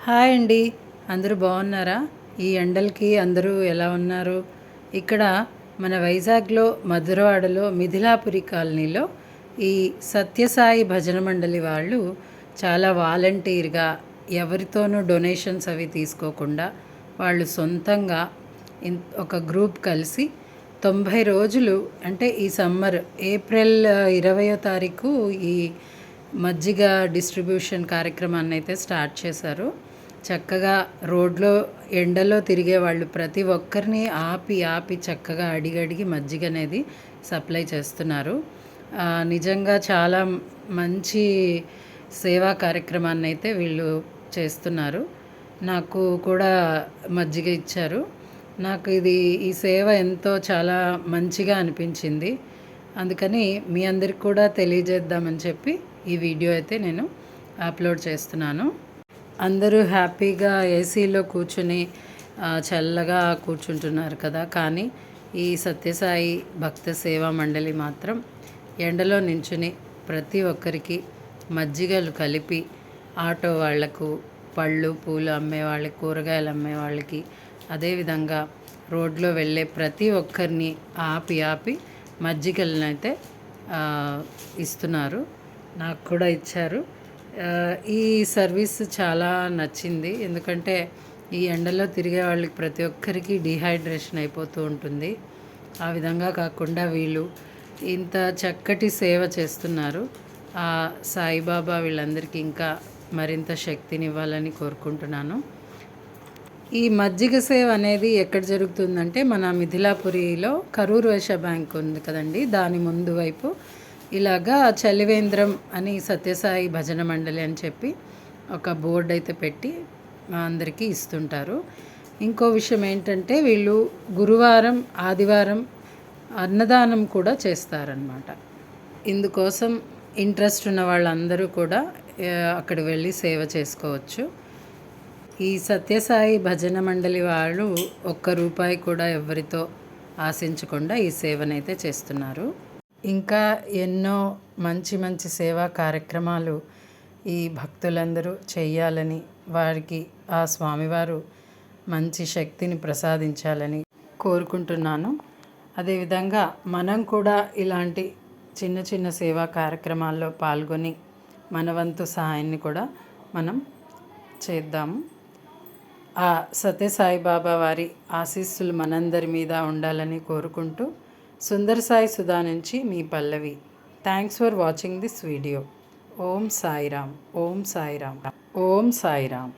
Hi అండి. అందరూ బాగున్నారా? ఈ ఎండలకి అందరూ ఎలా ఉన్నారు? ఇక్కడ మన వైజాగ్లో మధురవాడలో మిథిలాపురి కాలనీలో ఈ సత్యసాయి భజన మండలి వాళ్ళు చాలా వాలంటీర్గా ఎవరితోనూ డొనేషన్స్ అవి తీసుకోకుండా వాళ్ళు సొంతంగా ఒక గ్రూప్ కలిసి 90 రోజులు అంటే ఈ సమ్మర్ ఏప్రిల్ 20వ తారీఖు ఈ మజ్జిగ డిస్ట్రిబ్యూషన్ కార్యక్రమాన్ని అయితే స్టార్ట్ చేశారు. చక్కగా రోడ్లో ఎండలో తిరిగే వాళ్ళు ప్రతి ఒక్కరిని ఆపి ఆపి చక్కగా అడిగి మజ్జిగ అనేది సప్లై చేస్తున్నారు. నిజంగా చాలా మంచి సేవా కార్యక్రమాన్ని అయితే వీళ్ళు చేస్తున్నారు. నాకు కూడా మజ్జిగ ఇచ్చారు. నాకు ఈ సేవ ఎంతో చాలా మంచిగా అనిపించింది. అందుకని మీ అందరికి కూడా తెలియజేద్దామని చెప్పి ఈ వీడియో అయితే నేను అప్లోడ్ చేస్తున్నాను. అందరూ హ్యాపీగా ఏసీలో కూర్చుని చల్లగా కూర్చుంటున్నారు కదా, కానీ ఈ సత్యసాయి భక్త సేవా మండలి మాత్రం ఎండలో నించుని ప్రతి ఒక్కరికి మజ్జిగలు కలిపి ఆటో వాళ్లకు, పళ్ళు పూలు అమ్మే వాళ్ళకి, కూరగాయలు అమ్మే వాళ్ళకి, అదేవిధంగా రోడ్లో వెళ్ళే ప్రతి ఒక్కరిని ఆపి ఆపి మజ్జిగలను అయితే ఇస్తున్నారు. నాకు కూడా ఇచ్చారు. ఈ సర్వీస్ చాలా నచ్చింది. ఎందుకంటే ఈ ఎండలో తిరిగే వాళ్ళకి ప్రతి ఒక్కరికి డీహైడ్రేషన్ అయిపోతూ ఉంటుంది. ఆ విధంగా కాకుండా వీళ్ళు ఇంత చక్కటి సేవ చేస్తున్నారు. ఆ సాయిబాబా వీళ్ళందరికీ ఇంకా మరింత శక్తినివ్వాలని కోరుకుంటున్నాను. ఈ మజ్జిగ సేవ అనేది ఎక్కడ జరుగుతుందంటే మన మిథిలాపురిలో కరూర్ వైశ్య బ్యాంక్ ఉంది కదండి, దాని ముందు వైపు ఇలాగా చలివేంద్రం అని సత్యసాయి భజన మండలి అని చెప్పి ఒక బోర్డు అయితే పెట్టి అందరికీ ఇస్తుంటారు. ఇంకో విషయం ఏంటంటే వీళ్ళు గురువారం, ఆదివారం అన్నదానం కూడా చేస్తారనమాట. ఇందుకోసం ఇంట్రెస్ట్ ఉన్న వాళ్ళందరూ కూడా అక్కడ వెళ్ళి సేవ చేసుకోవచ్చు. ఈ సత్యసాయి భజన మండలి వాళ్ళు ₹1 కూడా ఎవరితో ఆశించకుండా ఈ సేవనైతే చేస్తున్నారు. ఇంకా ఎన్నో మంచి మంచి సేవా కార్యక్రమాలు ఈ భక్తులందరూ చేయాలని, వారికి ఆ స్వామివారు మంచి శక్తిని ప్రసాదించాలని కోరుకుంటున్నాను. అదేవిధంగా మనం కూడా ఇలాంటి చిన్న చిన్న సేవా కార్యక్రమాల్లో పాల్గొని మన వంతు సహాయాన్ని కూడా మనం చేద్దాము. ఆ సత్యసాయి బాబా వారి ఆశీస్సులు మనందరి మీద ఉండాలని కోరుకుంటూ సుందర్ సాయి సుధా నుంచి మీ Pallavi. Thanks for watching this video. Om Sairam, Om Sairam, Om Sairam.